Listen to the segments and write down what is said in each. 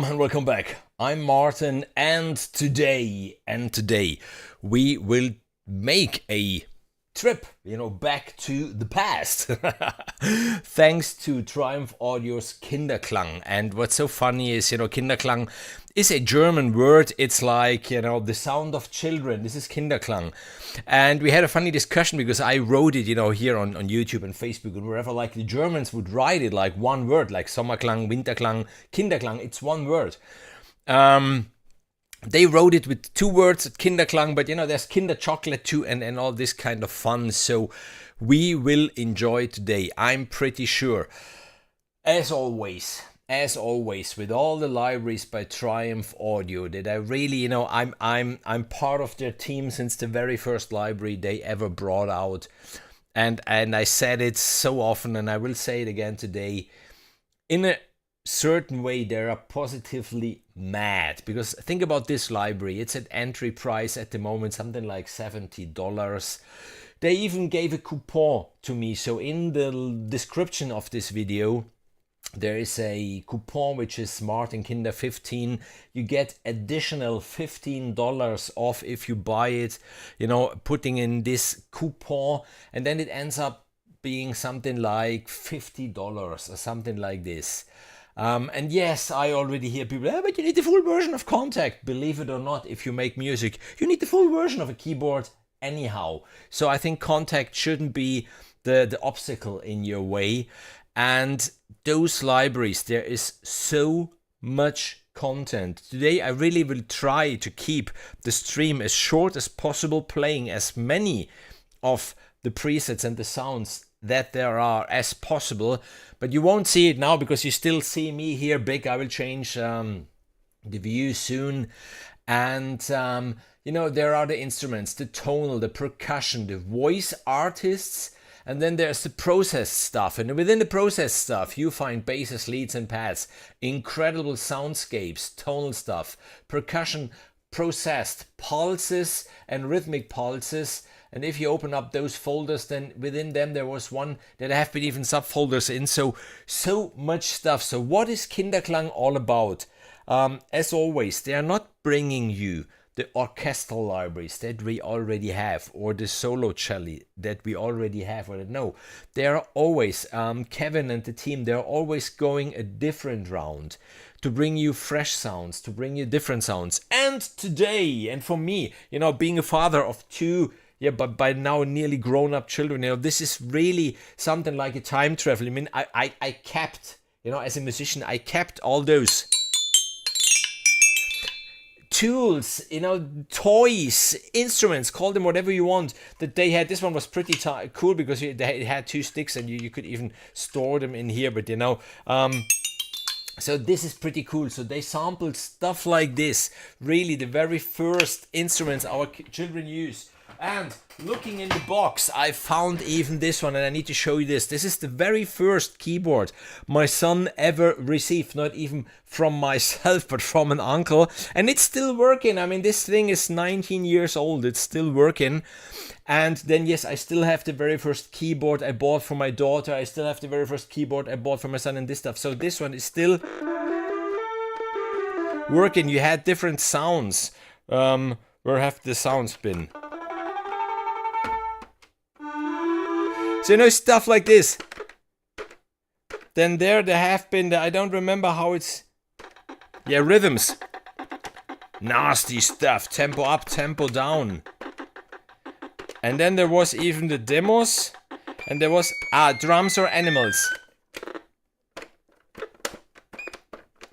and welcome back. I'm Martin, and today we will make a trip, back to the past. Thanks to Triumph Audio's Kinderklang. And what's so funny is, Kinderklang is a German word. It's like, the sound of children. This is Kinderklang. And we had a funny discussion because I wrote it, here on YouTube and Facebook and wherever, like the Germans would write it like one word, like Sommerklang, Winterklang, Kinderklang. It's one word. They wrote it with two words, Kinderklang, but there's Kinder chocolate too and all this kind of fun. So we will enjoy today, I'm pretty sure. As always, with all the libraries by Triumph Audio that I really, I'm part of their team since the very first library they ever brought out. And I said it so often, and I will say it again today. In a certain way, they are positively mad, because think about this library. It's at entry price at the moment, something like $70. They even gave a coupon to me. So in the description of this video, there is a coupon which is Martin Kinder 15. You get additional $15 off if you buy it, putting in this coupon, and then it ends up being something like $50 or something like this. And yes, I already hear people, but you need the full version of Contact. Believe it or not, if you make music, you need the full version of a keyboard anyhow. So I think Contact shouldn't be the obstacle in your way. And those libraries, there is so much content. Today I really will try to keep the stream as short as possible, playing as many of the presets and the sounds that there are as possible. But you won't see it now because you still see me here big. I will change the view soon. And there are the instruments, the tonal, the percussion, the voice artists. And then there's the process stuff. And within the process stuff, you find basses, leads, and pads. Incredible soundscapes, tonal stuff, percussion, processed pulses and rhythmic pulses. And if you open up those folders, then within them there was one that have been even subfolders in. So much stuff. So what is Kinderklang all about? As always, they are not bringing you the orchestral libraries that we already have, or the solo cello that we already have. Or no, they are always, Kevin and the team, they're always going a different round to bring you fresh sounds, to bring you different sounds. And today, and for me, being a father of two, but by now nearly grown-up children, this is really something like a time travel. I mean, I kept, as a musician, I kept all those tools, toys, instruments, call them whatever you want, that they had. This one was pretty cool because it had two sticks and you could even store them in here. But so this is pretty cool. So they sampled stuff like this, really the very first instruments our children use. And looking in the box, I found even this one, and I need to show you this. This is the very first keyboard my son ever received, not even from myself, but from an uncle. And it's still working. I mean, this thing is 19 years old. It's still working. And then, yes, I still have the very first keyboard I bought for my daughter. I still have the very first keyboard I bought for my son and this stuff. So this one is still working. You had different sounds. Where have the sounds been? So stuff like this. Then there have been I don't remember how it's, rhythms. Nasty stuff. Tempo up, tempo down. And then there was even the demos. And there was drums or animals.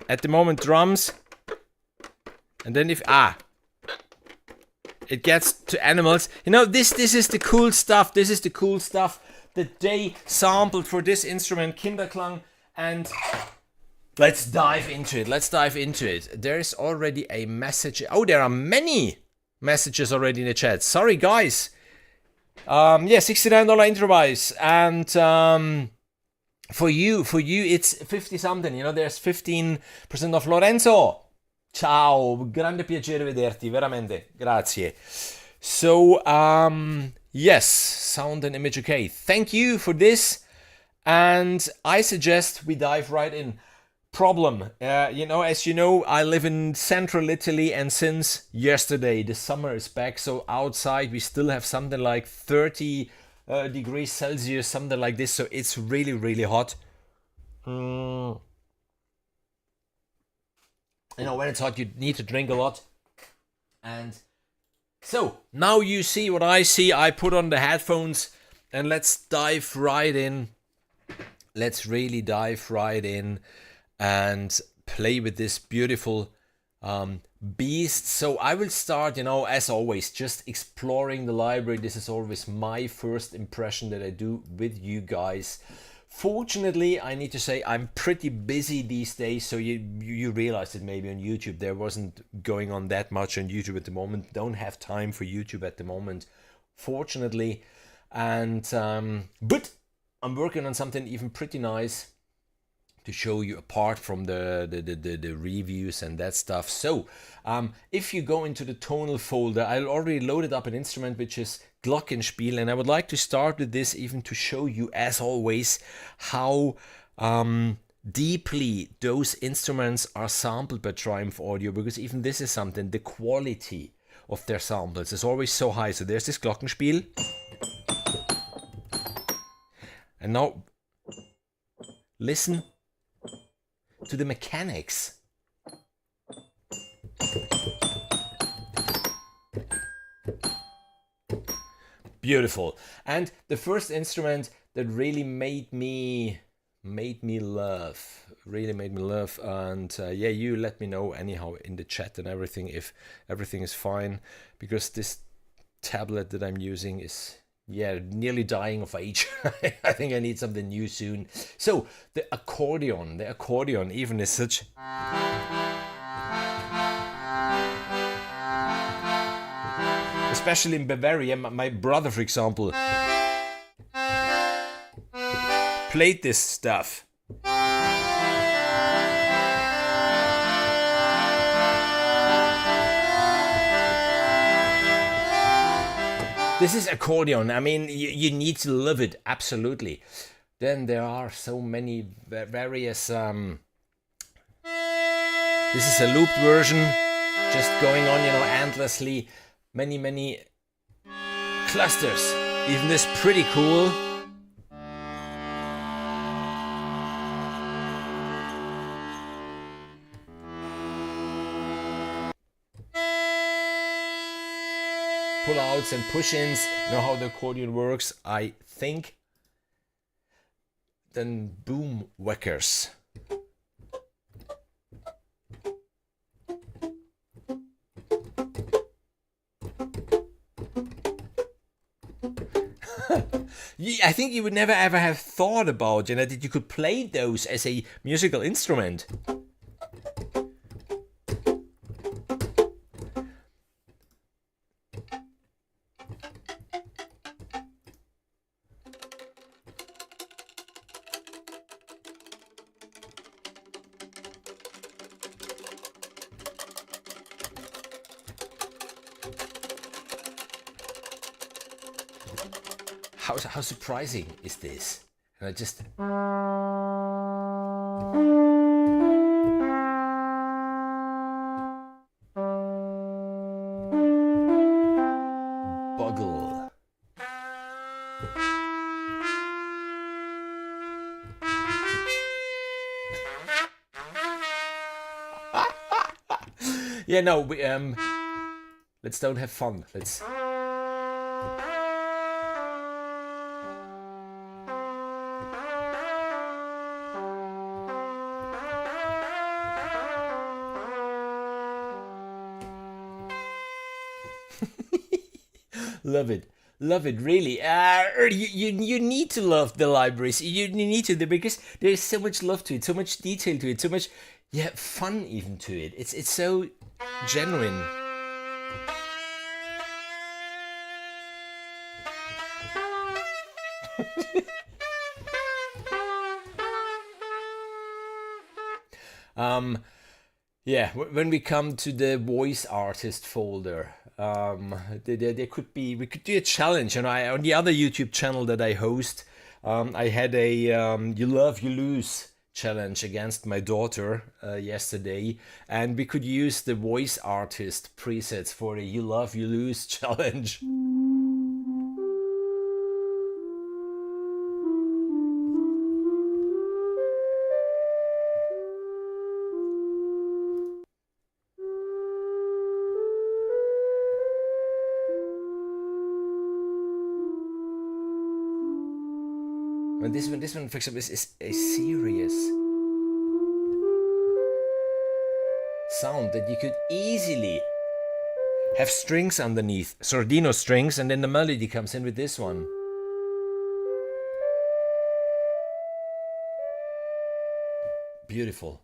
At the moment, drums. And then if it gets to animals. This is the cool stuff. This is the cool stuff that they sampled for this instrument, Kinderklang. And let's dive into it. There is already a message. Oh, there are many messages already in the chat. Sorry, guys. $69 intro buys. And for you, it's 50 something. There's 15% off. Lorenzo, ciao, grande piacere vederti, veramente, grazie. So, yes, sound and image okay. Thank you for this. And I suggest we dive right in. problem. As you know, I live in central Italy, and since yesterday the summer is back. So outside we still have something like 30 degrees Celsius, something like this. So it's really, really hot. Mm. When it's hot, you need to drink a lot. And so now you see what I see. I put on the headphones and let's dive right in. Let's really dive right in and play with this beautiful beast. So I will start, as always, just exploring the library. This is always my first impression that I do with you guys. Fortunately, I need to say I'm pretty busy these days, so you realize it maybe on YouTube. There wasn't going on that much on YouTube at the moment. Don't have time for YouTube at the moment, fortunately. And but I'm working on something even pretty nice to show you apart from the reviews and that stuff. So if you go into the tonal folder, I already loaded up an instrument which is glockenspiel, and I would like to start with this even to show you, as always, how deeply those instruments are sampled by Triumph Audio, because even this is something, the quality of their samples is always so high. So there's this glockenspiel, and now listen to the mechanics. Beautiful. And the first instrument that really made me laugh, and you let me know anyhow in the chat and everything if everything is fine, because this tablet that I'm using is nearly dying of age. I think I need something new soon. So the accordion even is such, especially in Bavaria. My brother, for example, played this stuff. This is accordion. I mean, you need to love it, absolutely. Then there are so many various... this is a looped version, just going on, endlessly. Many clusters. Even this pretty cool. Pull-outs and push-ins, know how the accordion works, I think. Then boomwhackers. I think you would never ever have thought about, that you could play those as a musical instrument. How surprising is this? And I just... Boggle. Let's don't have fun. Let's... Love it, really. You need to love the libraries. You need to, because there is so much love to it, so much detail to it, so much fun even to it. It's so genuine. When we come to the voice artist folder, there could be, we could do a challenge. On the other YouTube channel that I host, I had a you love, you lose challenge against my daughter yesterday, and we could use the voice artist presets for the You Love You Lose challenge. And this one, for example, is a serious sound that you could easily have strings underneath, sordino strings, and then the melody comes in with this one. Beautiful.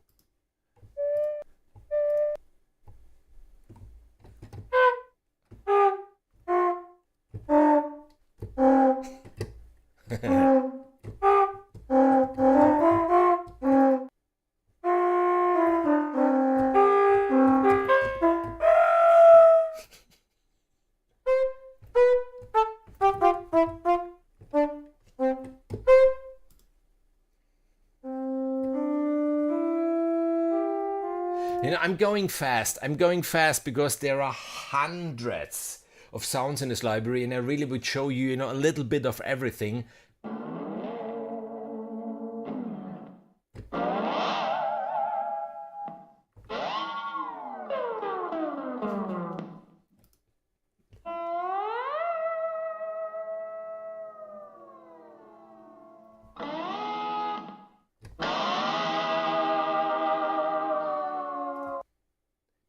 You know, I'm going fast because there are hundreds of sounds in this library, and I really would show you, you know, a little bit of everything.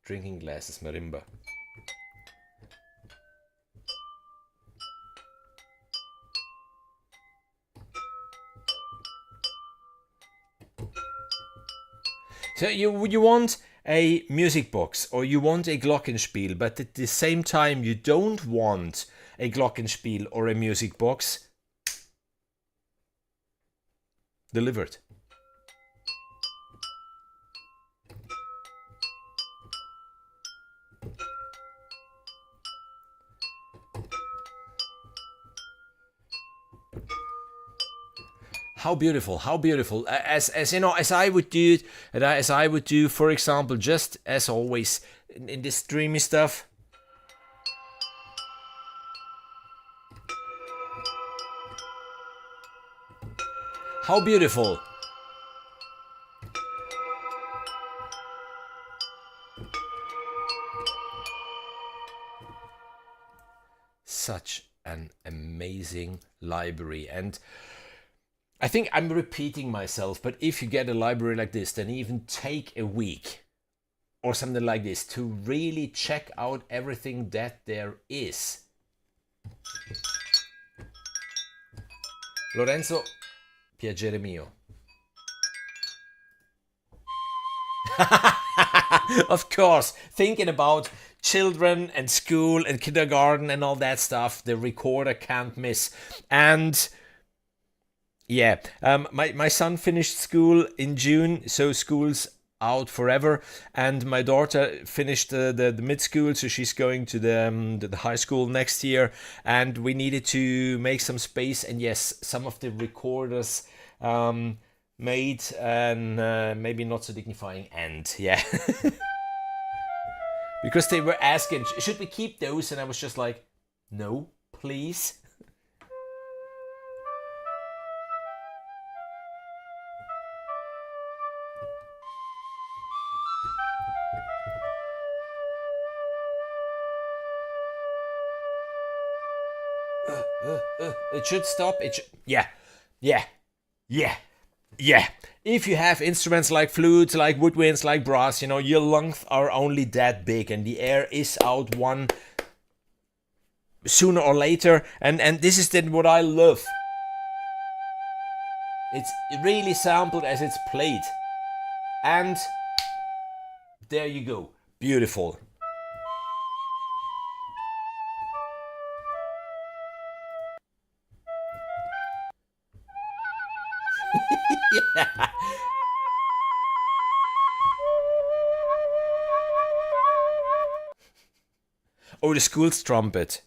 Drinking glasses, marimba. So you want a music box or you want a glockenspiel, but at the same time you don't want a glockenspiel or a music box. Delivered. How beautiful, how beautiful. As you know, as I would do it, and as I would do, for example, just as always, in this dreamy stuff. How beautiful. Such an amazing library. And I think I'm repeating myself, but if you get a library like this, then even take a week or something like this to really check out everything that there is. Lorenzo, piacere mio. Of course, thinking about children and school and kindergarten and all that stuff, the recorder can't miss. And yeah, my son finished school in June, so school's out forever. And my daughter finished the mid-school, so she's going to the high school next year. And we needed to make some space. And yes, some of the recorders made an maybe not so dignifying end. Yeah. Because they were asking, should we keep those? And I was just like, no, please. It should stop. It should, yeah. If you have instruments like flutes, like woodwinds, like brass, you know, your lungs are only that big and the air is out one sooner or later. And this is then what I love. It's really sampled as it's played. And there you go. Beautiful. Yeah. Oh, the school's trumpet.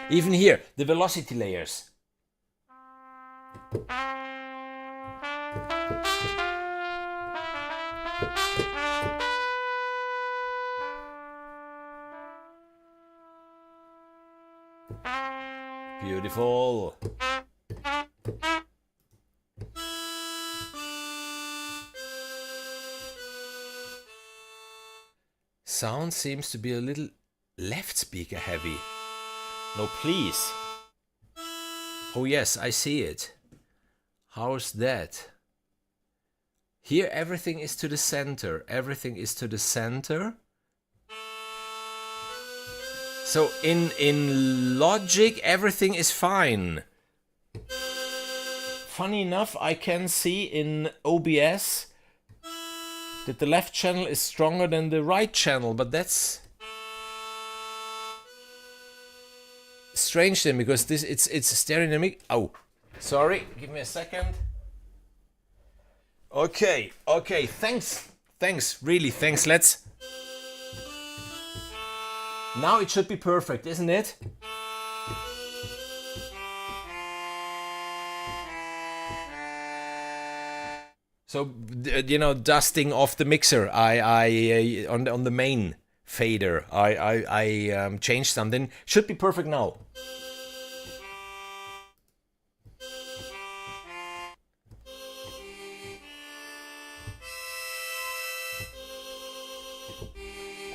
Even here, the velocity layers. Beautiful. Sound seems to be a little left speaker heavy. No, please. Oh yes, I see it. How's that? Here everything is to the center. Everything is to the center. So in Logic everything is fine. Funny enough, I can see in OBS that the left channel is stronger than the right channel, but that's strange then, because this it's stereo dynamic. Oh, sorry, give me a second. Okay, thanks, really thanks. Now it should be perfect, isn't it? So you know, dusting off the mixer, I on the main fader, I changed something. Should be perfect now.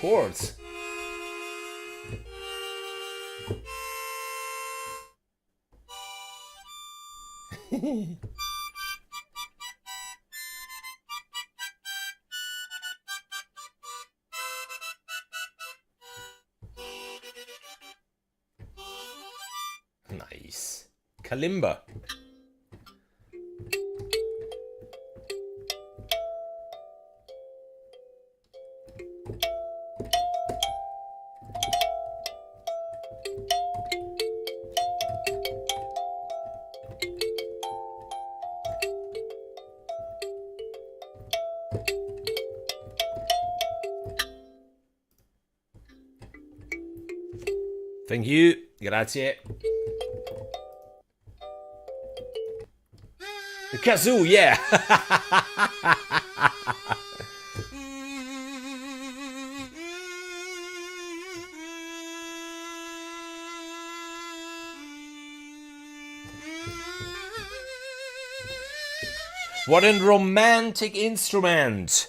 Chords. Nice. Kalimba. Thank you. Grazie. The kazoo, yeah. What a romantic instrument.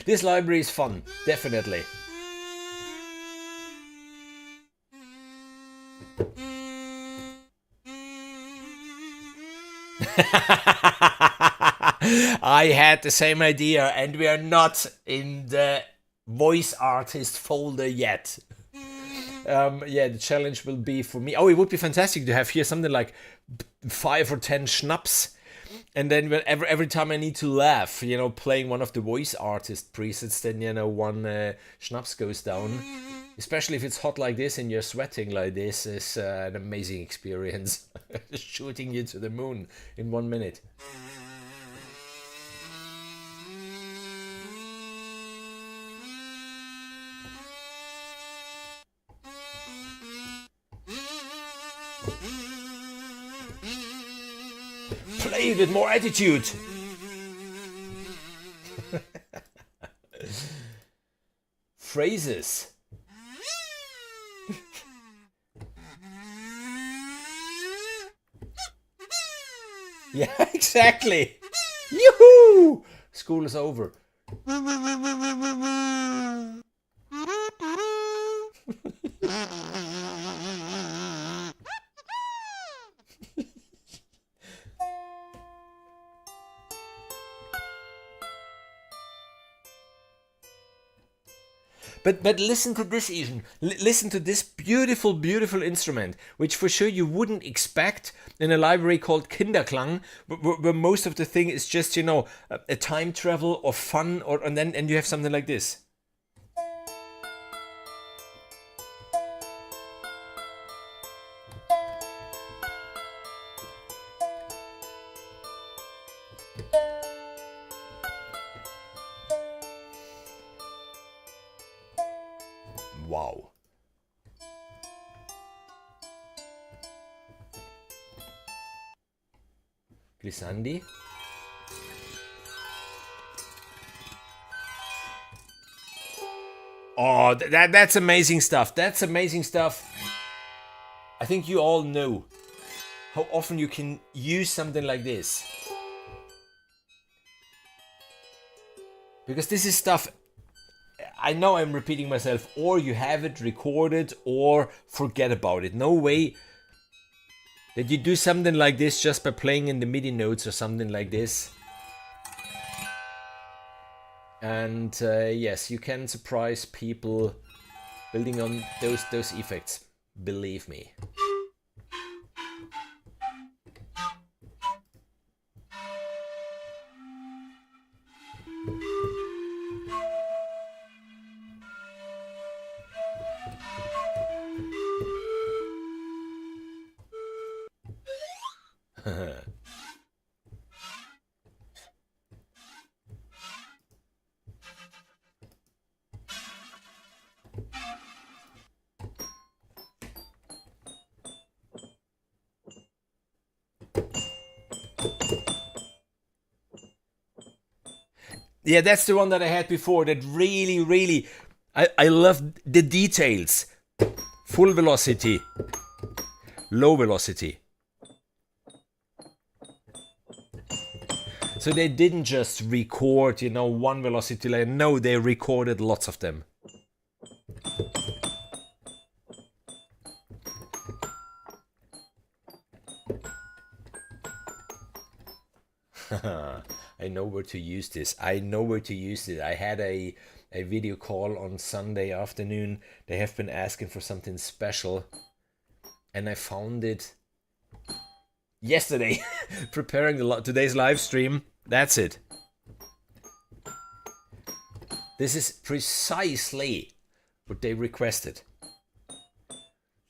This library is fun, definitely. I had the same idea, and we are not in the voice artist folder yet. Yeah, the challenge will be for me. Oh, it would be fantastic to have here something like 5 or 10 schnapps. And then every time I need to laugh, you know, playing one of the voice artist presets, then, you know, one schnapps goes down. Especially if it's hot like this and you're sweating like this, is an amazing experience. Shooting you to the moon in 1 minute. Play with more attitude. Phrases. Yeah, exactly. Yoo-hoo! School is over. But listen to this, Ethan. Listen to this beautiful, beautiful instrument, which for sure you wouldn't expect in a library called Kinderklang, where most of the thing is just, you know, a time travel or fun, and you have something like this. Wow. Glissandi. Oh, that's amazing stuff. That's amazing stuff. I think you all know how often you can use something like this. Because this is stuff, I know I'm repeating myself, or you have it recorded or forget about it. No way that you do something like this just by playing in the MIDI notes or something like this. And yes, you can surprise people building on those effects. Believe me. Yeah, that's the one that I had before. That really, I love the details. Full velocity, low velocity. So they didn't just record, one velocity line. No, they recorded lots of them. I know where to use this. I know where to use it. I had a video call on Sunday afternoon. They have been asking for something special. And I found it yesterday, preparing today's live stream. That's it. This is precisely what they requested.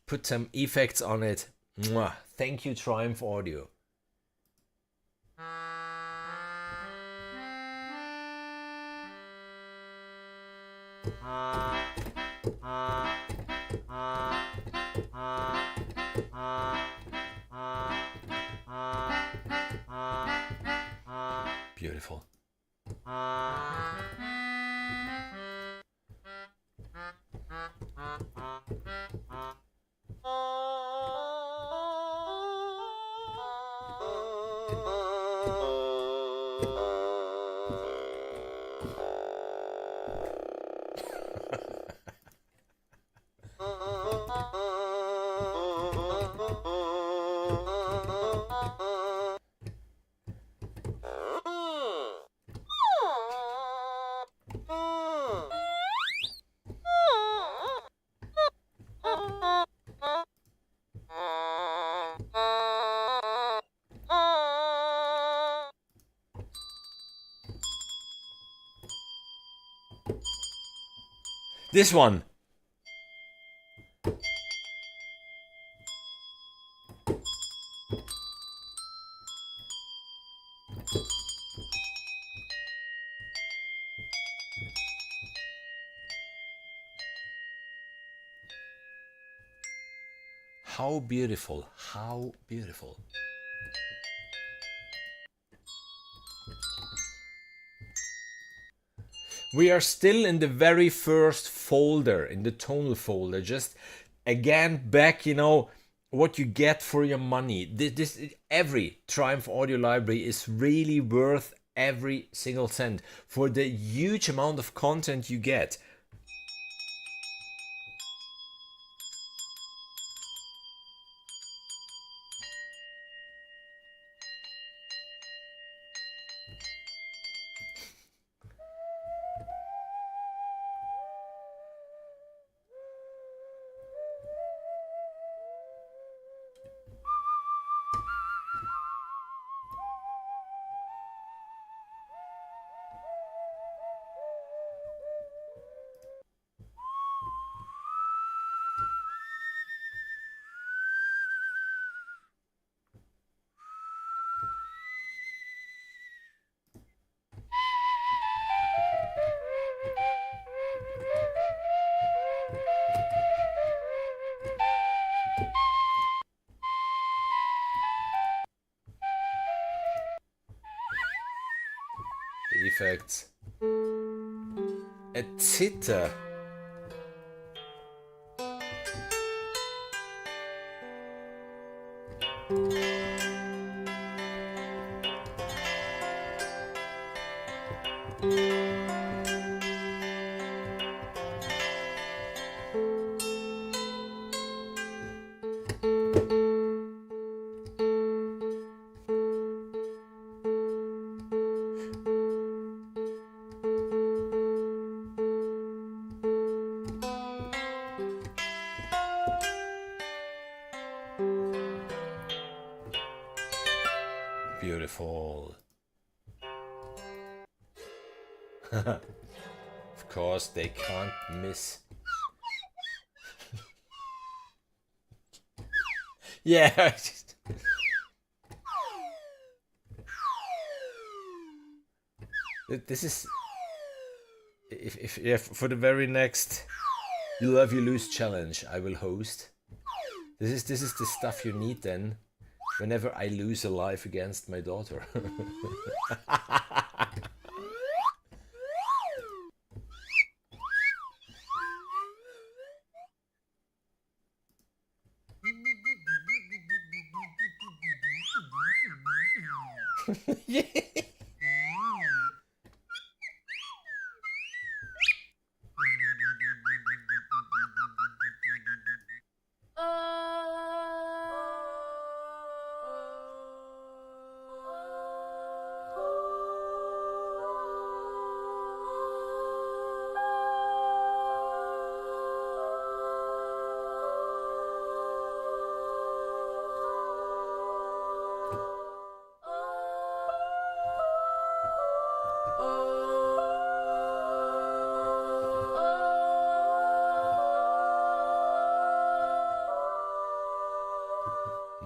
Put some effects on it. Mwah. Thank you, Triumph Audio. Beautiful. This one. How beautiful, how beautiful. We are still in the very first folder, in the tonal folder. Just again back, what you get for your money. Every Triumph Audio library is really worth every single cent for the huge amount of content you get. effects. A zither. Beautiful. Of course, they can't miss. Yeah. This is if yeah, for the very next You Love You Lose challenge I will host. This is the stuff you need then whenever I lose a life against my daughter. Yeah.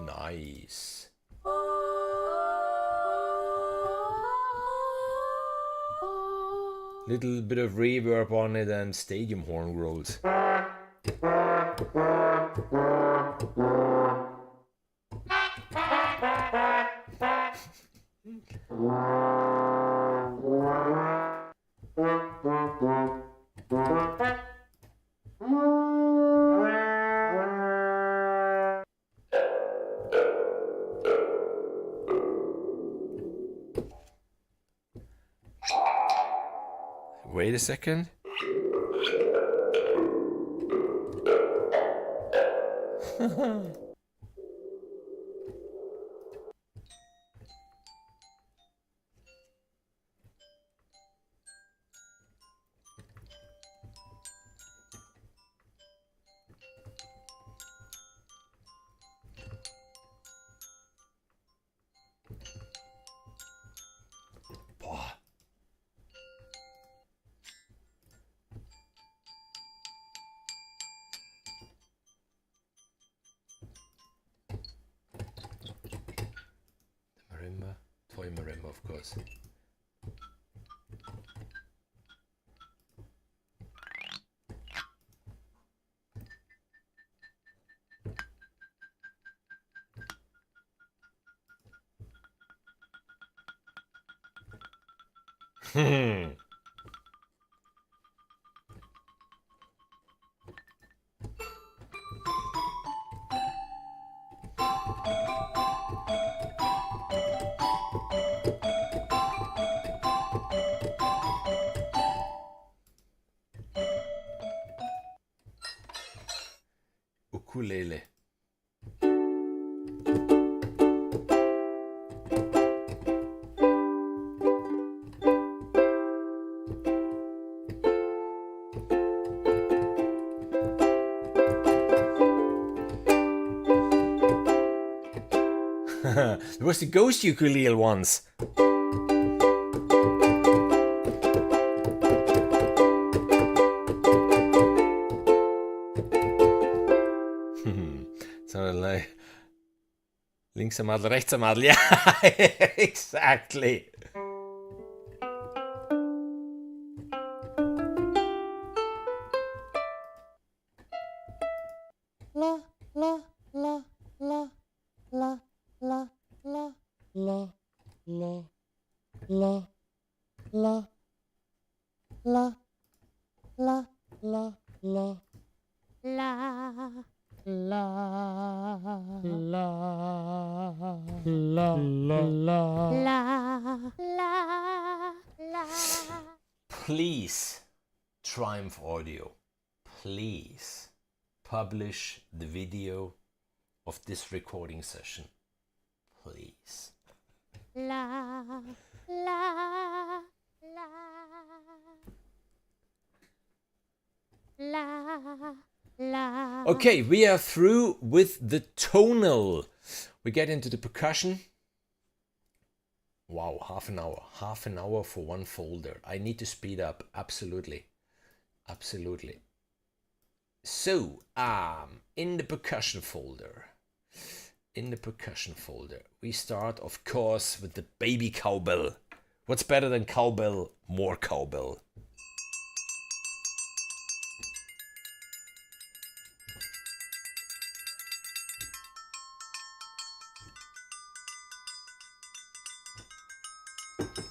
Nice. Little bit of reverb on it and stadium horn rolls. Wait a second. Marimba, toy marimba, of course. Ukulele. There was the ghost ukulele once. Sounded like links am Adel, rechts am Adel. Yeah, exactly. La la la la la la la la la la la la, la, la, la, la, la, la. Please, Triumph Audio, please publish the video of this recording session. Please. La, la, la, la, la. Okay, we are through with the tonal. We get into the percussion. Wow, half an hour for one folder. I need to speed up, absolutely, absolutely. So, in the percussion folder, we start, of course, with the baby cowbell. What's better than cowbell? More cowbell.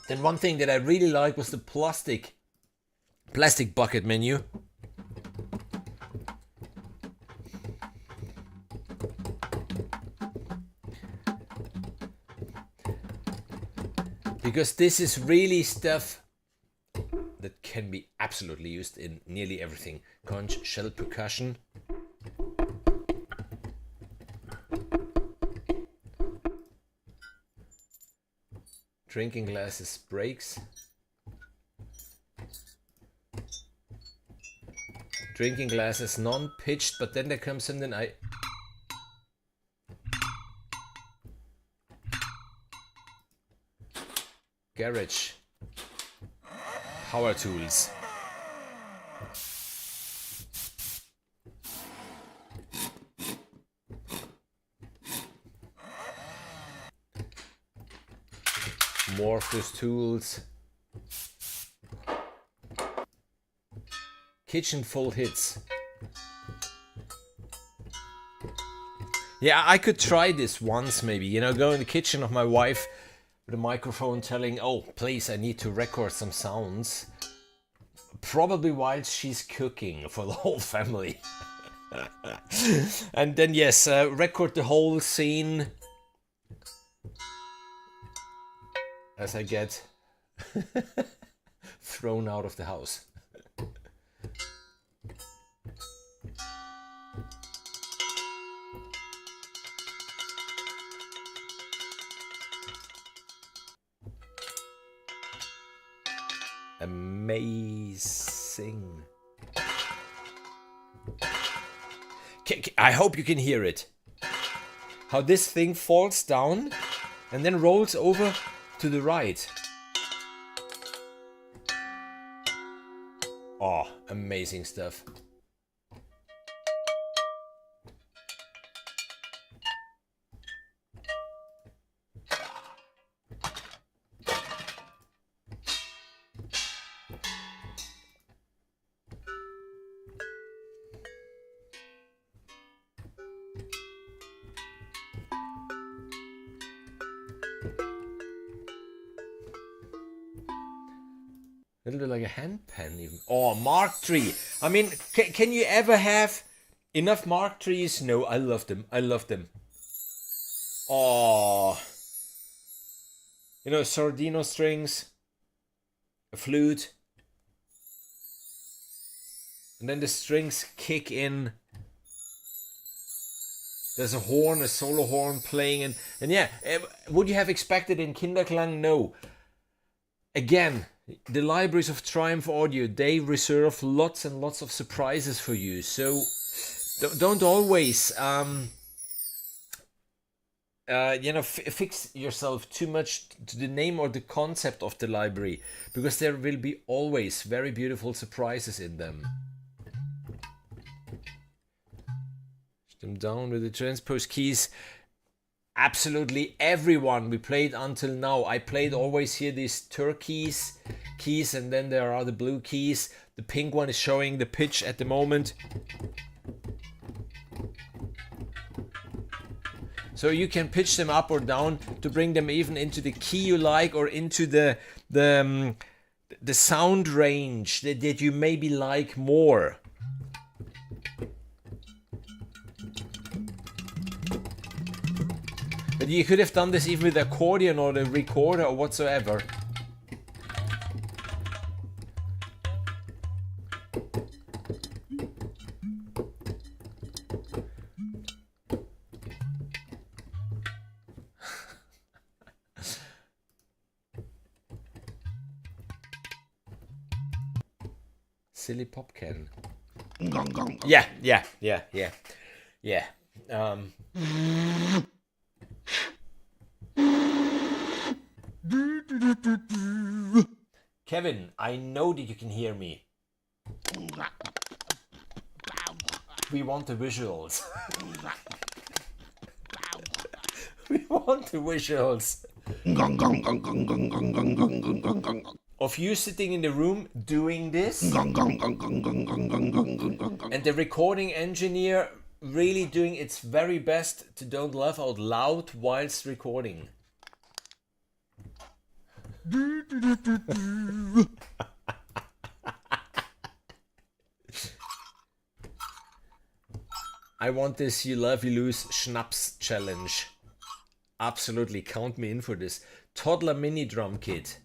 Then one thing that I really like was the plastic bucket menu. Because this is really stuff that can be absolutely used in nearly everything. Conch, shell percussion. Drinking glasses, breaks. Drinking glasses, non-pitched, but then there comes something garage. Power tools. Morphous tools. Kitchen full hits. Yeah, I could try this once maybe, you know, go in the kitchen of my wife with a microphone telling, oh, please, I need to record some sounds. Probably while she's cooking for the whole family. And then, yes, record the whole scene as I get thrown out of the house. Amazing. I hope you can hear it. How this thing falls down and then rolls over to the right. Oh, amazing stuff. A little bit like a hand pen even. Oh, Mark III. I mean, can you ever have enough Mark IIIs? No, I love them. I love them. Oh. You know, Sordino strings. A flute. And then the strings kick in. There's a horn, a solo horn playing. And yeah, would you have expected in Kinderklang? No. Again, the libraries of Triumph Audio, they reserve lots and lots of surprises for you. So don't always, fix yourself too much to the name or the concept of the library, because there will be always very beautiful surprises in them. Push them down with the transpose keys. Absolutely everyone we played until now. I played always here these turquoise keys, and then there are the blue keys. The pink one is showing the pitch at the moment. So you can pitch them up or down to bring them even into the key you like, or into the sound range that you maybe like more. But you could have done this even with the accordion or the recorder or whatsoever. Silly pop can. Yeah. Kevin, I know that you can hear me. We want the visuals. We want the visuals. Of you sitting in the room doing this. And the recording engineer really doing its very best to don't laugh out loud whilst recording. I want this You Love You Lose Schnapps challenge. Absolutely, count me in for this. Toddler mini drum kit.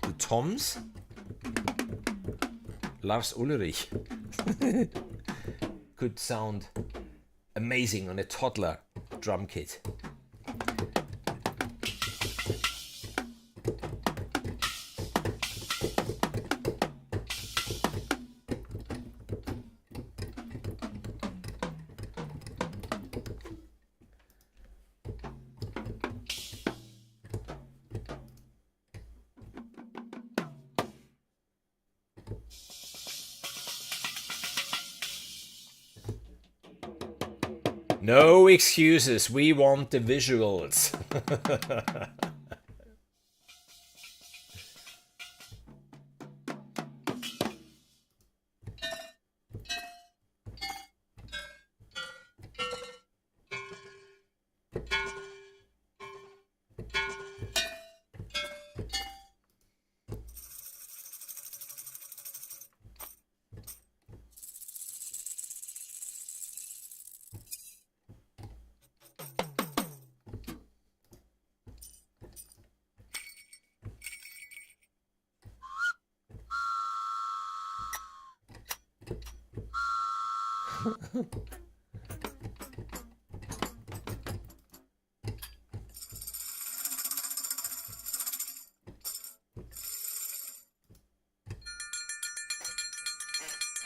The Toms Lars Ulrich could sound amazing on a toddler drum kit. No excuses, we want the visuals.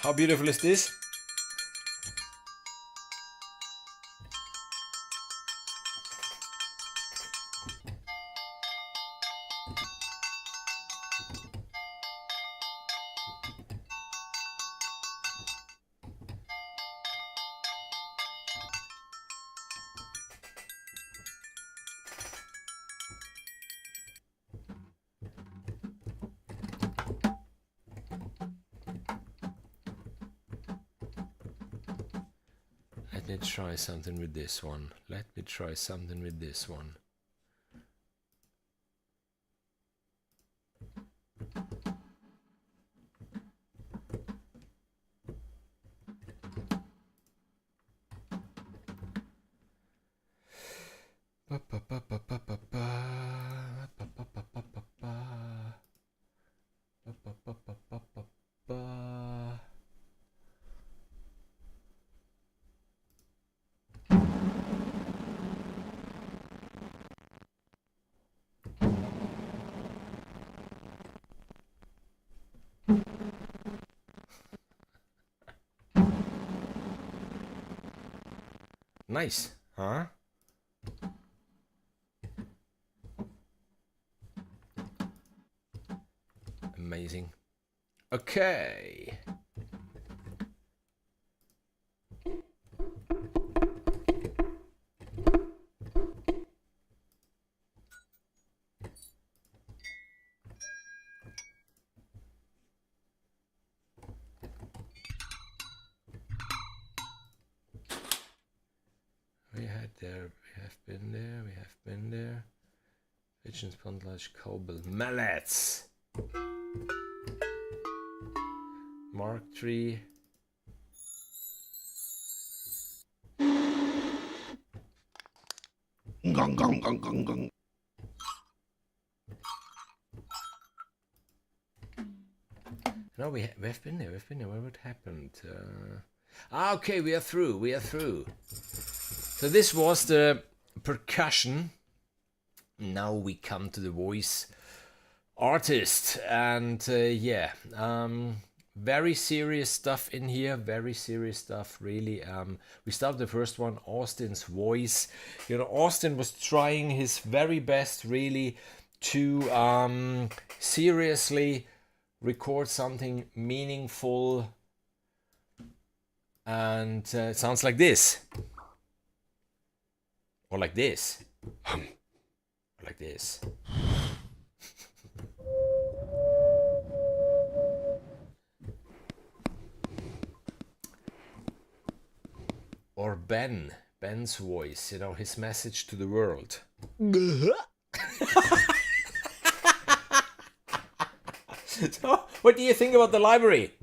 How beautiful is this? Let me try something with this one. Let me try something with this one. Nice, huh? Amazing. Okay. We have been there. Pigeons, pondlarge, cobble, mallets. Mark 3. Gong, gong, gong, gong, gong. No, we've been there. We've been there. What happened? Okay, we are through. We are through. So this was the percussion. Now we come to the voice artist, and yeah, very serious stuff in here. Very serious stuff, really. We start the first one, Austin's voice. You know, Austin was trying his very best, really, to seriously record something meaningful, and it sounds like this, or like this, or like this. Or Ben's voice, you know, his message to the world. So, what do you think about the library?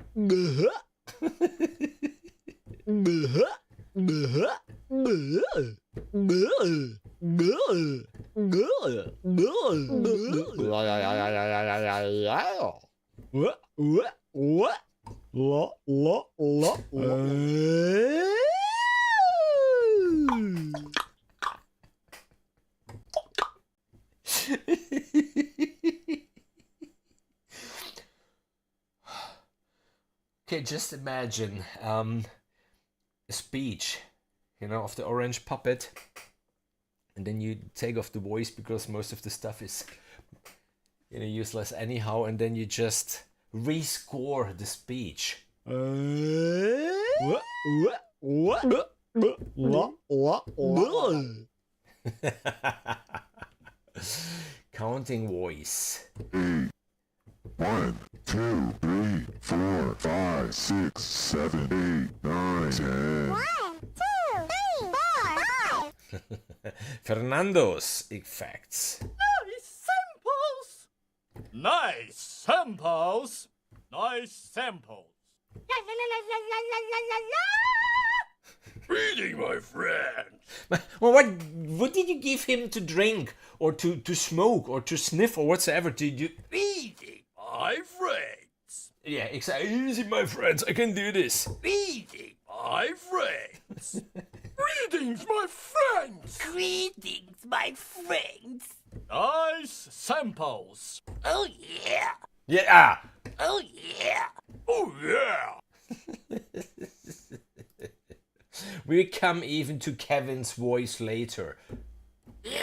Okay, just imagine a speech, you know, of the orange puppet, and then you take off the voice because most of the stuff is, you know, useless anyhow, and then you just rescore the speech. Counting voice. 1, 2, 3, 4, 5, 6, 7, 8, 9, 10. 1, 2, 3, 4, 5. Fernando's effects. Nice samples! Nice samples! Reading, my friend! Well, what did you give him to drink, or to smoke, or to sniff, or whatsoever? Did you? Reading, my friends! Yeah, exactly. Easy, my friends. I can do this. Reading, my friends! Greetings, my friends! Greetings, my friends. Nice samples! Oh yeah. Yeah. Oh yeah. Oh yeah! We come even to Kevin's voice later. You.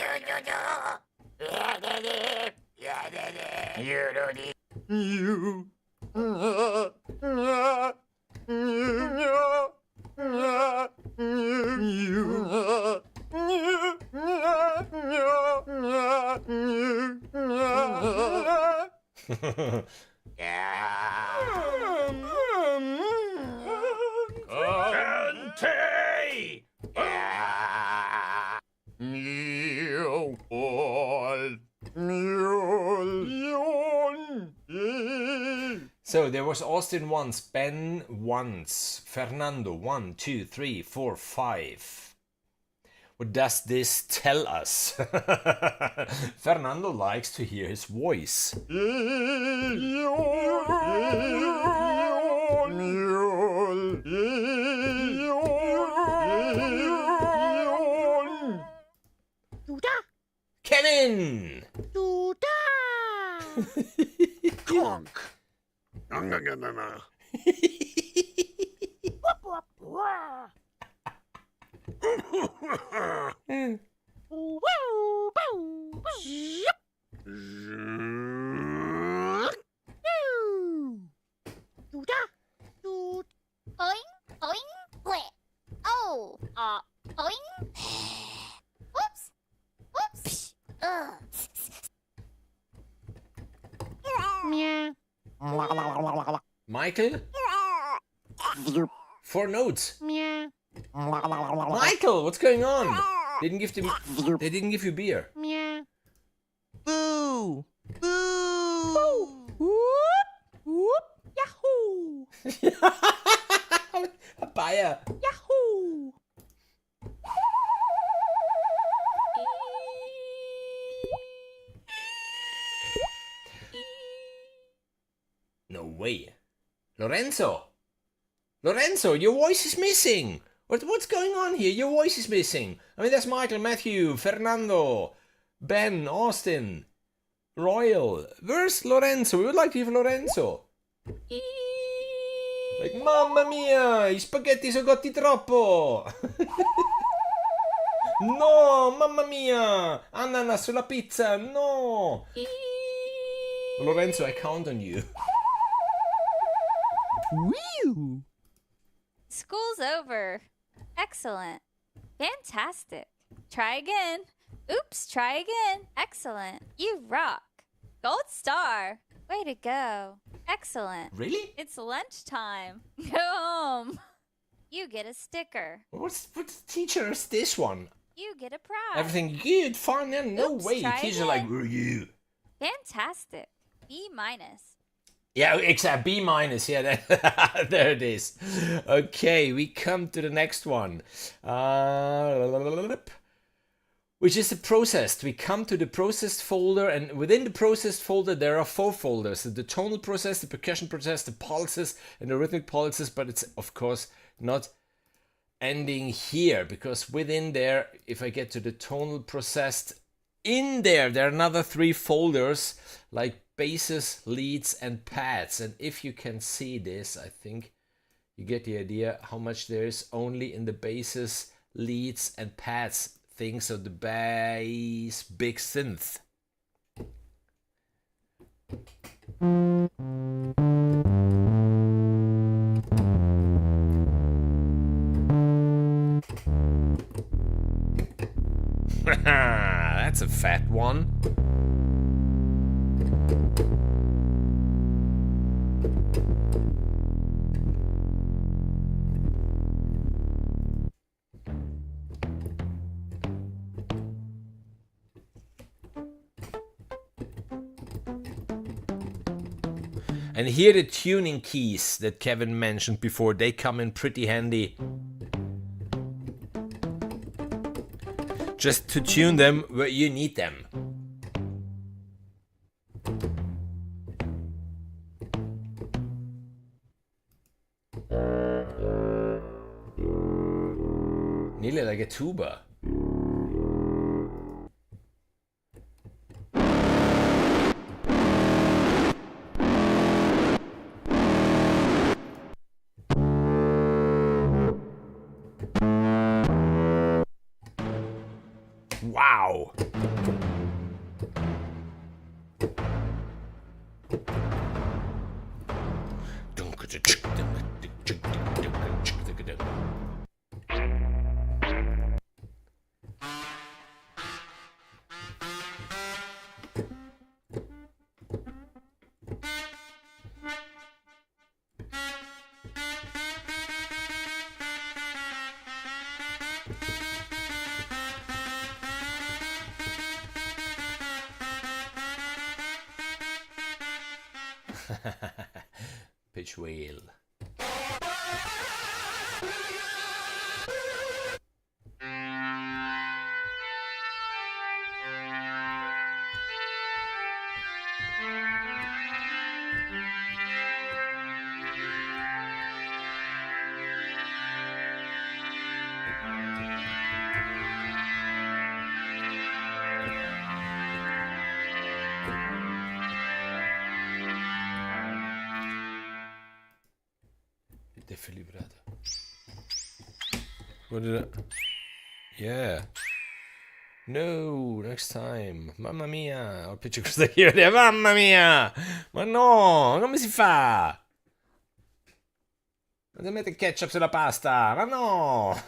Cante! So there was Austin once, Ben once, Fernando 1, 2, 3, 4, 5. What does this tell us? Fernando likes to hear his voice. Kevin! Clunk. Oing, oing, bleh. Oh, oing. Whoops, whoops. Meow. Michael? 4 notes. Meow. Michael, what's going on? They didn't give you beer. Meow. Boo! Boo! Whoop, whoop, yahoo. Papaya. Yahoo! No way. Lorenzo! Lorenzo, your voice is missing! What's going on here? Your voice is missing. I mean, there's Michael, Matthew, Fernando, Ben, Austin, Royal. Where's Lorenzo? We would like to hear Lorenzo. Like, mamma mia, I spaghetti sono cotti troppo! No, mamma mia! Ananas sulla pizza, no! Lorenzo, I count on you. Whew! School's over. Excellent. Fantastic. Try again. Oops, try again. Excellent. You rock. Gold star. Way to go. Excellent. Really? It's lunchtime. Go home. You get a sticker. What teacher is this one? You get a prize. Everything good, fun, and no Oops, way. try Teacher like, again. who are you? Fantastic. B minus. Yeah, except B minus. Yeah, that, there it is. Okay, we come to the next one. Which is the processed. We come to the processed folder, and within the processed folder there are 4 folders: the tonal process, the percussion process, the pulses, and the rhythmic pulses. But it's of course not ending here, because within there, if I get to the tonal processed, in there are another 3 folders like basses, leads, and pads. And if you can see this, I think you get the idea how much there is only in the basses, leads, and pads things of the bass big synth. That's a fat one. And here the tuning keys that Kevin mentioned before, they come in pretty handy. Just to tune them where you need them. Nearly like a tuba. Wow. Pitch wheel. Defilibrato. What did I... Yeah. No, next time. Mamma mia. Ho il piccio questa chiave. Mamma mia. Ma no, come si fa? Non mette il ketchup sulla pasta. Ma no.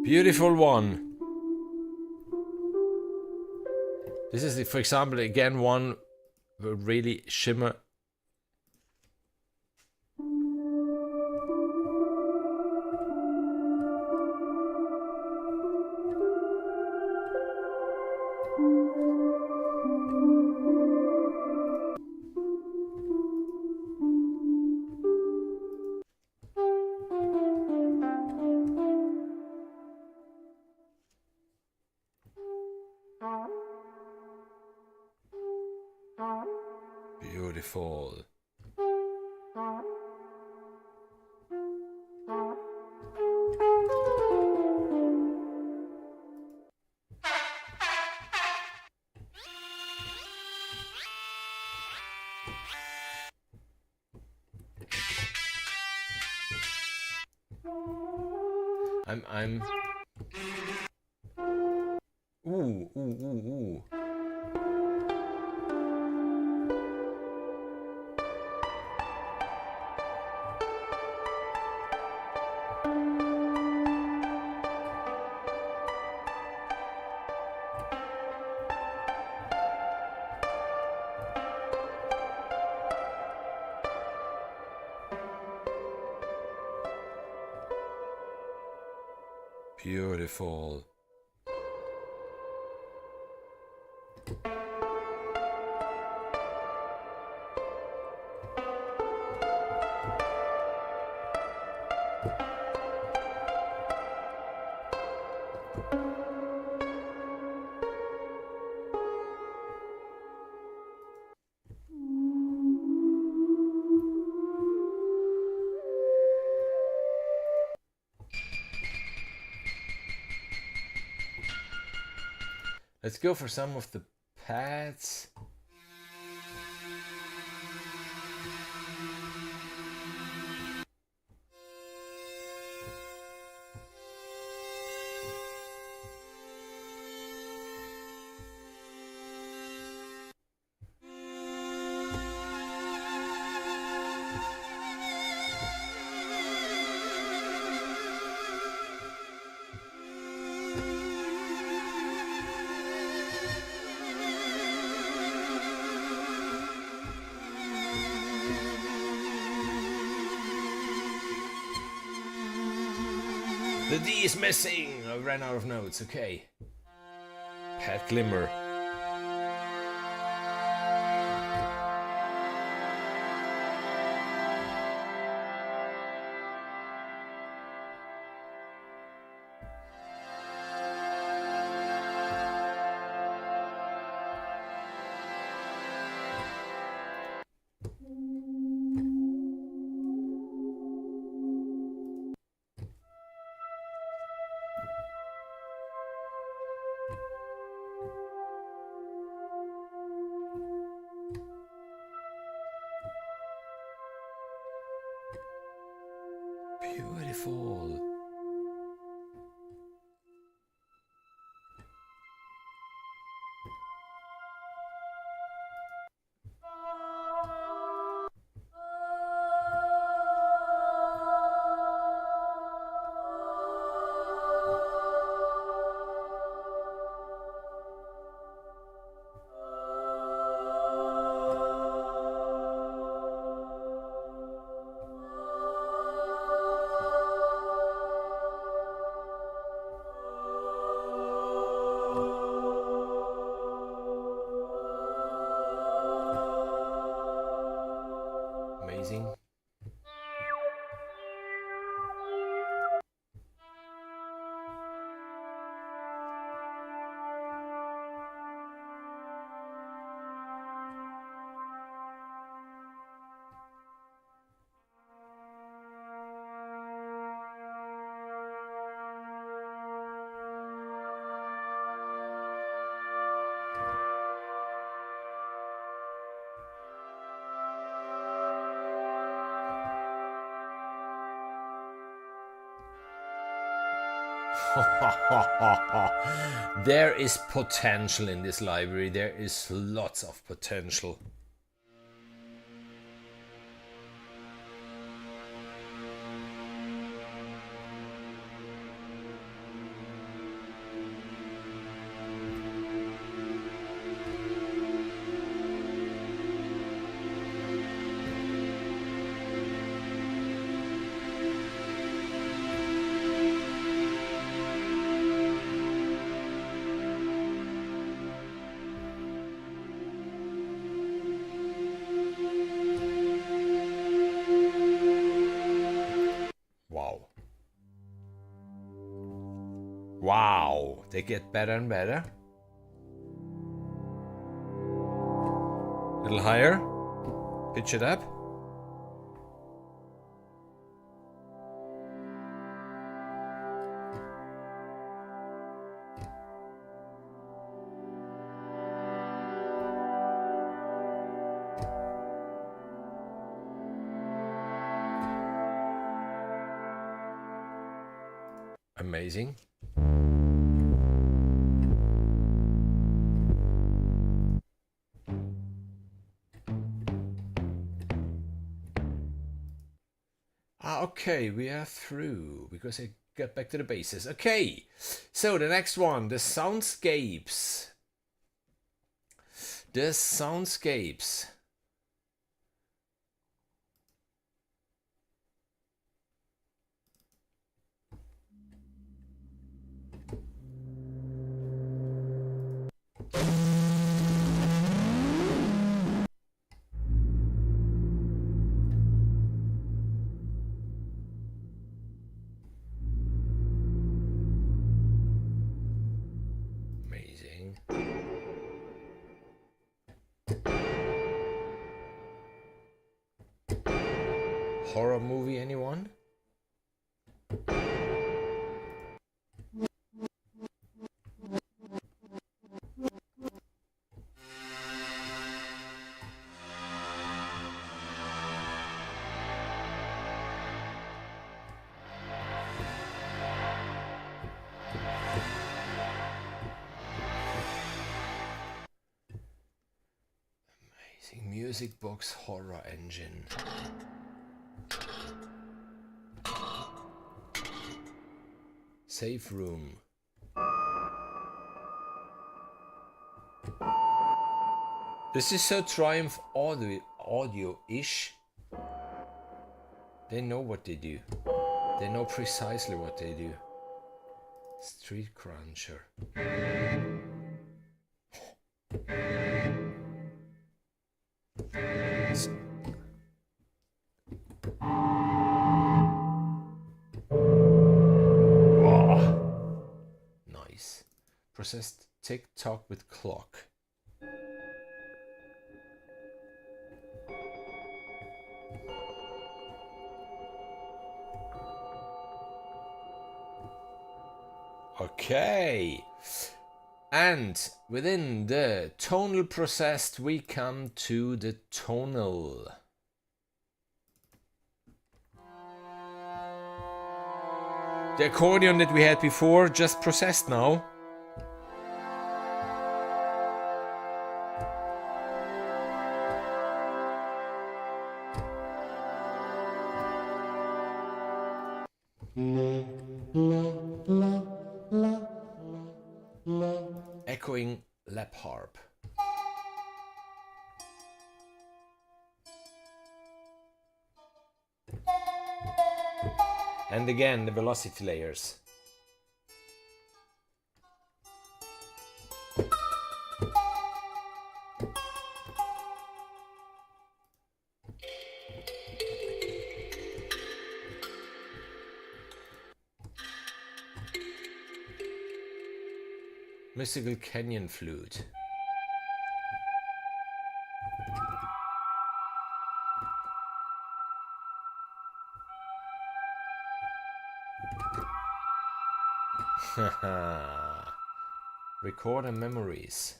Beautiful one. This is, for example, again one will really shimmer. Beautiful. I'm ooh. Beautiful. Let's go for some of the pads. The D is missing. I ran out of notes. Okay. Pad glimmer. Beautiful. Amazing. There is potential in this library. There is lots of potential. Wow, they get better and better. A little higher. Pitch it up. Amazing. Okay, we are through because I got back to the bases. Okay, so the next one, the soundscapes. The soundscapes. Amazing. Horror movie, anyone? Amazing music box horror engine. Safe room. This is so Triumph audio-ish. They know what they do. They know precisely what they do. Street Cruncher. Wow. Nice. Processed tick-tock with clock. Okay, and within the tonal processed we come to the tonal. The accordion that we had before just processed now. Echoing lap harp. And again the velocity layers. Mystical canyon flute. Recorder memories.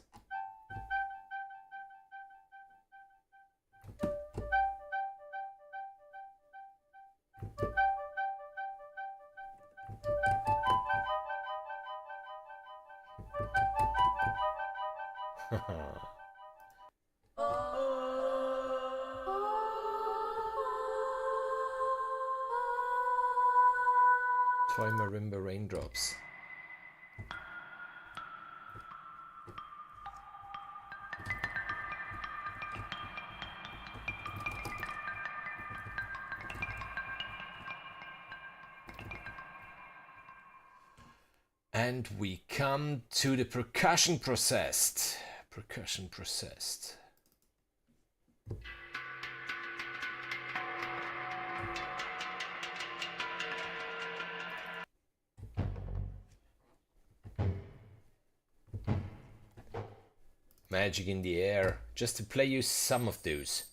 Toy marimba raindrops. And we come to the percussion processed. Percussion processed. Magic in the Air, just to play you some of those.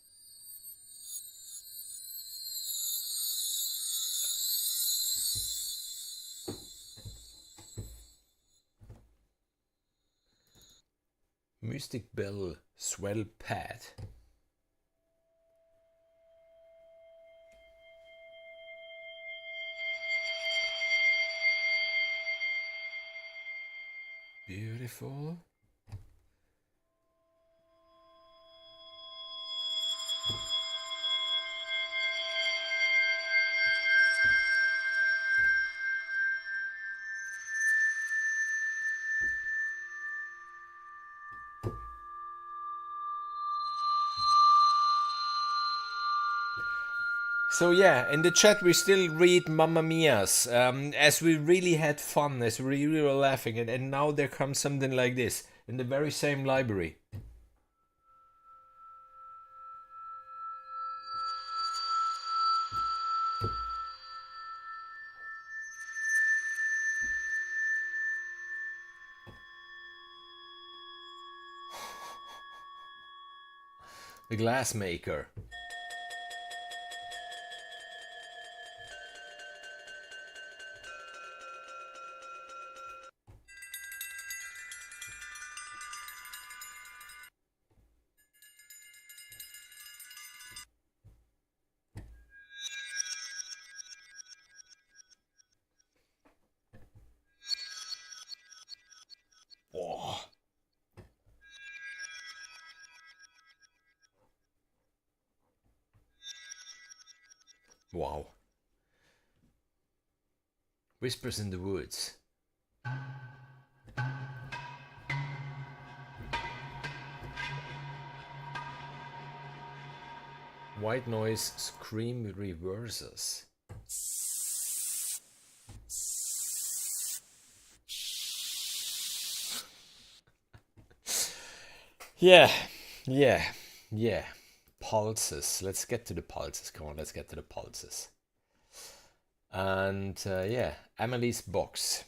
Mystic Bell, Swell Pad. Beautiful. So yeah, in the chat we still read Mamma Mia's, as we really had fun, as we really were laughing, and now there comes something like this, in the very same library. The Glassmaker. Oh. Wow. Whispers in the Woods. White Noise Scream Reverses. Yeah. Pulses. Let's get to the pulses. Come on, let's get to the pulses. And yeah, Emily's Box.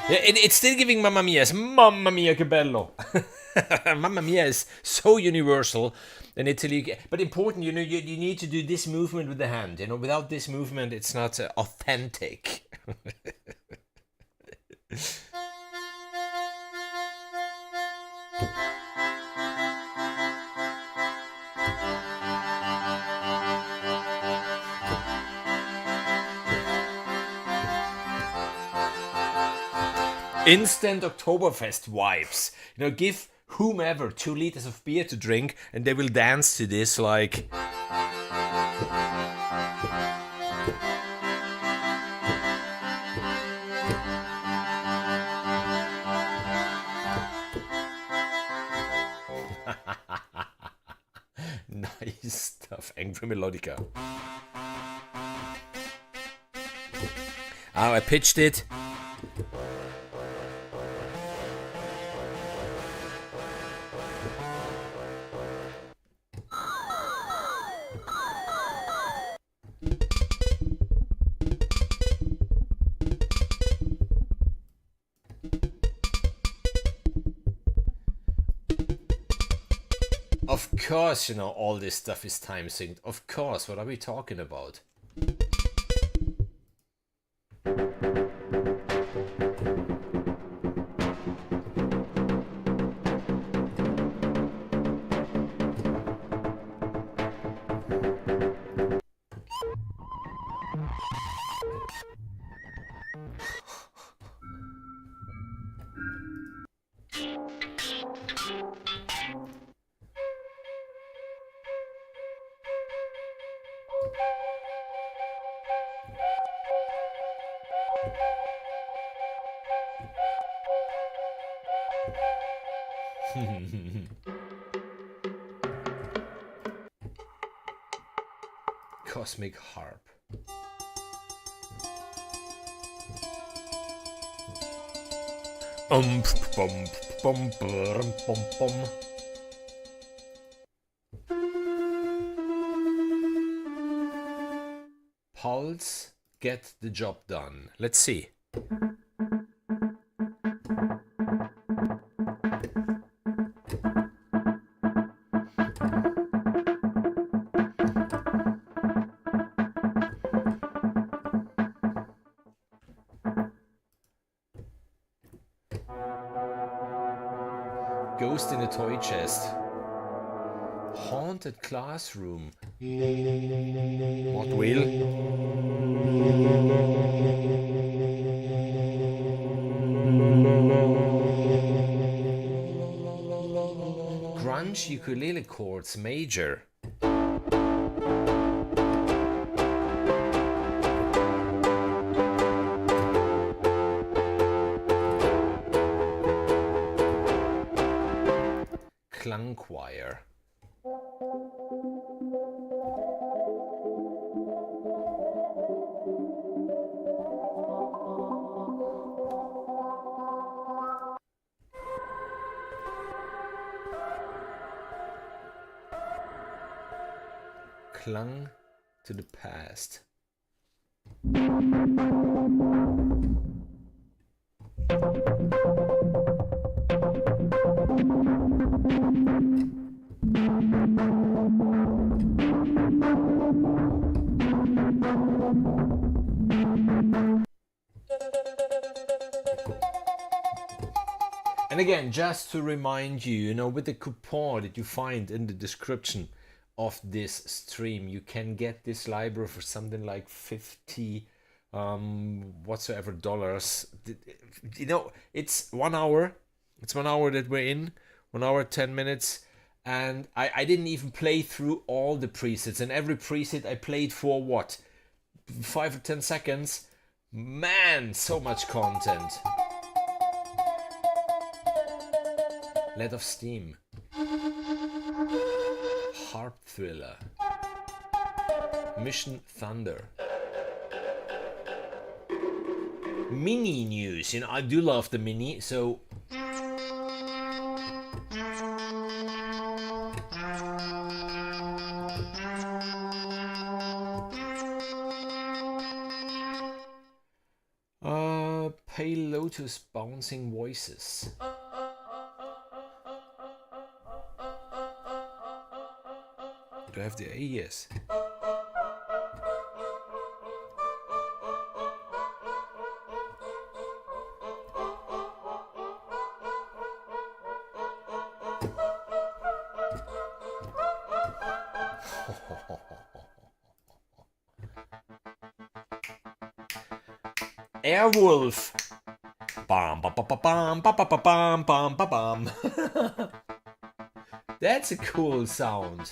Yeah, it's still giving Mamma Mia's. Mamma Mia, che bello. Mamma Mia is so universal in Italy. But important, you know, you need to do this movement with the hand. You know, without this movement, it's not authentic. Instant Oktoberfest vibes. You know, give whomever 2 liters of beer to drink and they will dance to this like... Nice stuff. Angry Melodica. Oh, I pitched it. Of course, you know, all this stuff is time synced. Of course, what are we talking about? Cosmic Harp. Bum, bum, bum, bum, bum, bum. pulse get the job done? Let's see. Ghost in a toy chest. Haunted classroom. What will? Grunge ukulele chords major. Klang choir. Klang to the past. And again, just to remind you, you know, with the coupon that you find in the description of this stream, you can get this library for something like 50 whatsoever dollars. You know, it's 1 hour. It's 1 hour that we're in, 1 hour 10 minutes, and I didn't even play through all the presets, and every preset I played for what, 5 or 10 seconds. Man, so much content. Let off steam. Harp thriller. Mission Thunder. Mini news. You know, I do love the mini, so Pale Lotus bouncing voices. Do I have the A? Yes. Airwolf. Bam bam bam bam bam bam bam bam bam bam. That's a cool sound.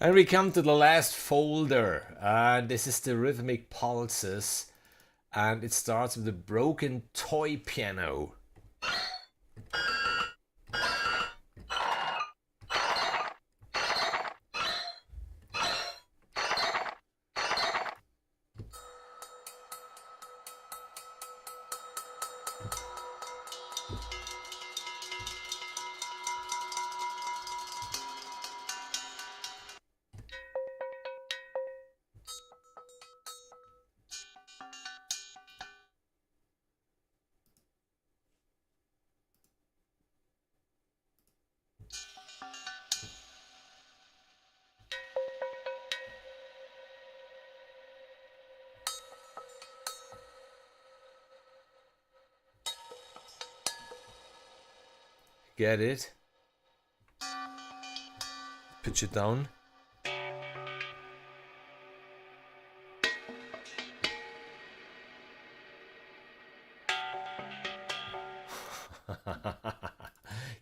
And we come to the last folder, and this is the rhythmic pulses, and it starts with a broken toy piano. Get it? Pitch it down.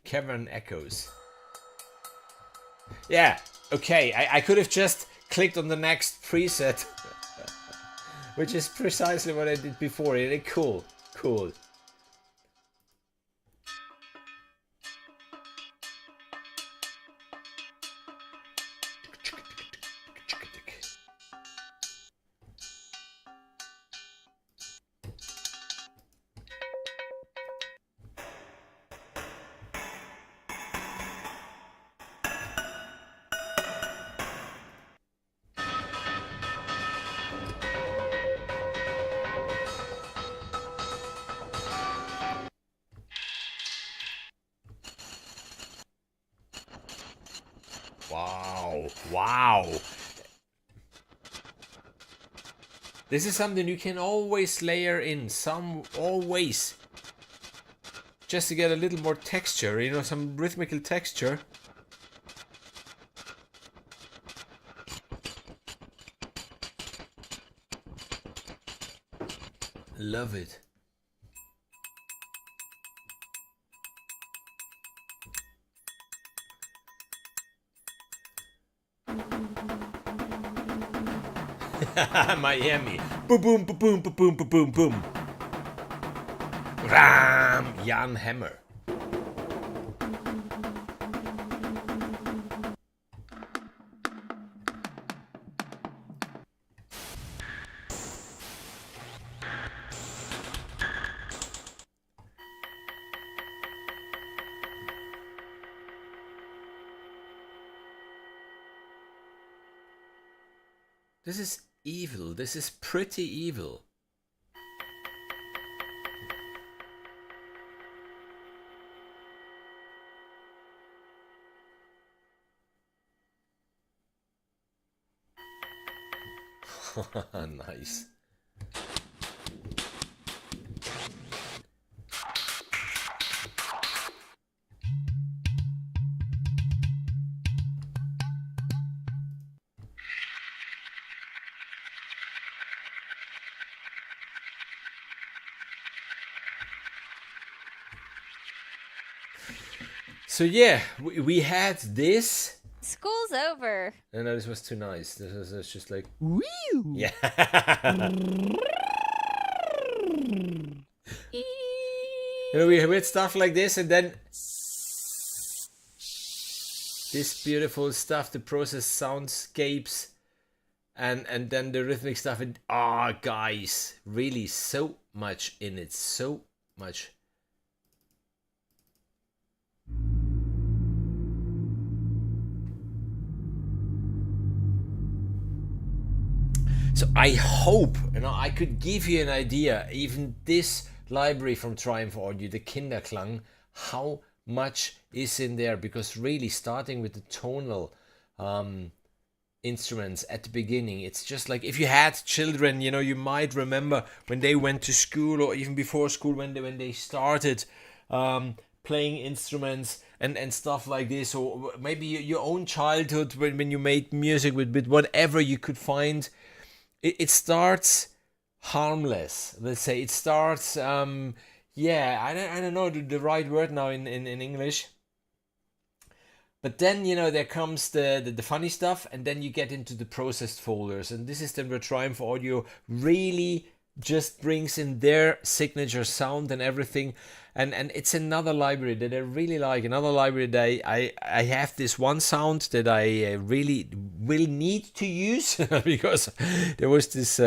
Cavern Echoes. Yeah, okay, I could have just clicked on the next preset, which is precisely what I did before. Cool, cool. Wow, wow. This is something you can always layer in, always. Just to get a little more texture, you know, some rhythmical texture. Love it. Miami. Boom, boom, boom, boom, boom, boom, boom, boom. Ram. Jan Hammer. This is evil. This is pretty evil. Nice. So yeah, we had this. School's over. No, this was too nice. This was just like... Woo! Yeah. You know, we had stuff like this, and then this beautiful stuff, the process soundscapes, and then the rhythmic stuff. And guys, really so much in it, so much. So I hope, you know, I could give you an idea, even this library from Triumph Audio, the Kinderklang, how much is in there, because really starting with the tonal instruments at the beginning, it's just like if you had children, you know, you might remember when they went to school or even before school when they started playing instruments and stuff like this, or maybe your own childhood when you made music with whatever you could find. It starts harmless, let's say. It starts, yeah, I don't know the right word now in English. But then, you know, there comes the funny stuff, and then you get into the processed folders. And this is then where Triumph Audio really just brings in their signature sound and everything. And it's another library that I really like. Another library that I have this one sound that I really will need to use because there was this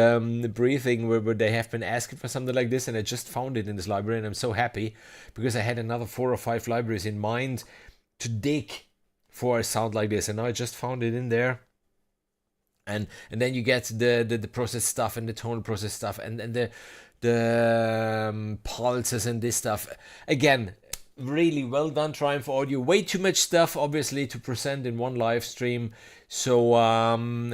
briefing where they have been asking for something like this, and I just found it in this library, and I'm so happy because I had another 4 or 5 libraries in mind to dig for a sound like this, and now I just found it in there. And then you get the process stuff and the tonal process stuff and the pulses and this stuff. Again, really well done, Triumph Audio. Way too much stuff, obviously, to present in one live stream. So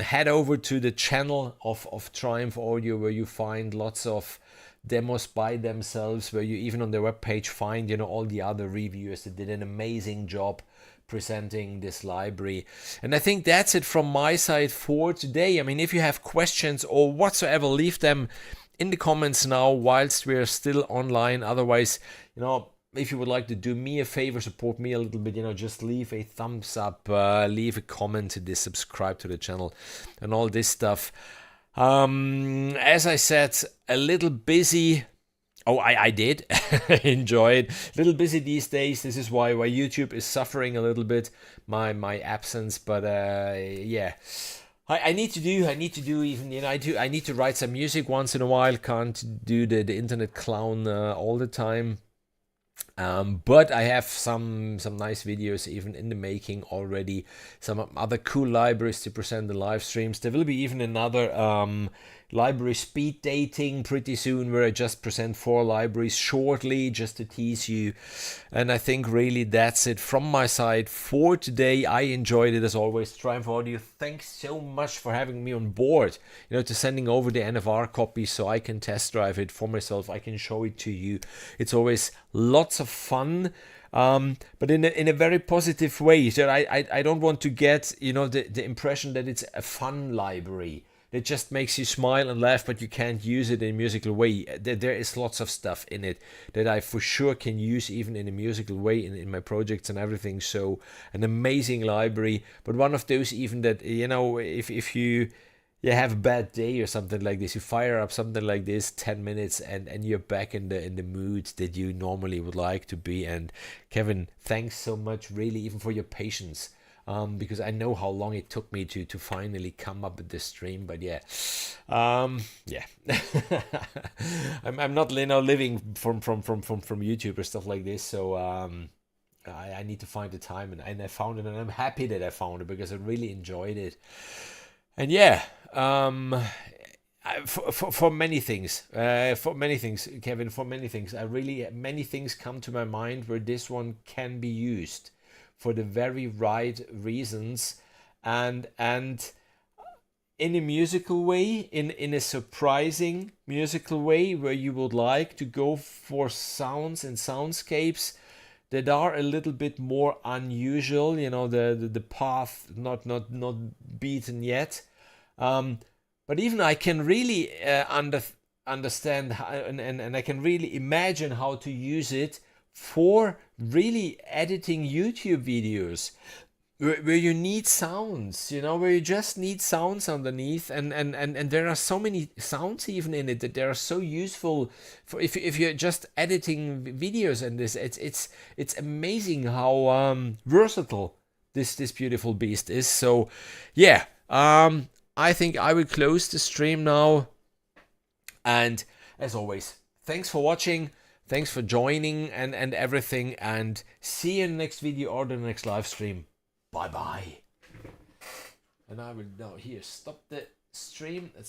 head over to the channel of Triumph Audio, where you find lots of demos by themselves, where you even on their webpage find, you know, all the other reviewers that did an amazing job presenting this library. And I think that's it from my side for today. I mean, if you have questions or whatsoever, leave them in the comments now whilst we're still online. Otherwise, you know, if you would like to do me a favor, support me a little bit, just leave a thumbs up, leave a comment to this, subscribe to the channel, and all this stuff. As I said, a little busy. Oh, I did enjoy it. A little busy these days. This is why YouTube is suffering a little bit, my absence. But yeah, I need to do even, I need to write some music once in a while. Can't do the internet clown all the time. But I have some nice videos even in the making already. Some other cool libraries to present in live streams. There will be even another library speed dating pretty soon, where I just present 4 libraries shortly just to tease you. And I think really that's it from my side for today. I enjoyed it as always. Triumph Audio, thanks so much for having me on board, to sending over the NFR copy so I can test drive it for myself. I can show it to you. It's always lots of fun. But in a very positive way. So I don't want to get the impression that it's a fun library that just makes you smile and laugh, but you can't use it in a musical way. There is lots of stuff in it that I for sure can use even in a musical way in my projects and everything. So an amazing library, but one of those even that, if you have a bad day or something like this, you fire up something like this, 10 minutes, and you're back in the mood that you normally would like to be. And Kevin, thanks so much, really, even for your patience. Because I know how long it took me to finally come up with this stream, but yeah, yeah, I'm not living from YouTube or stuff like this, so I need to find the time, and I found it, and I'm happy that I found it because I really enjoyed it, and yeah, for many things, Kevin, for many things, many things come to my mind where this one can be used for the very right reasons, and in a musical way, in a surprising musical way, where you would like to go for sounds and soundscapes that are a little bit more unusual, the path not beaten yet, but even I can really understand how, and I can really imagine how to use it for really editing YouTube videos where you need sounds, where you just need sounds underneath, and there are so many sounds even in it that they are so useful for if you're just editing videos. And this it's amazing how versatile this beautiful beast is. So yeah, I think I will close the stream now, and as always, thanks for watching. Thanks for joining and everything, and see you in the next video or the next live stream. Bye bye. And I will now here stop the stream. That's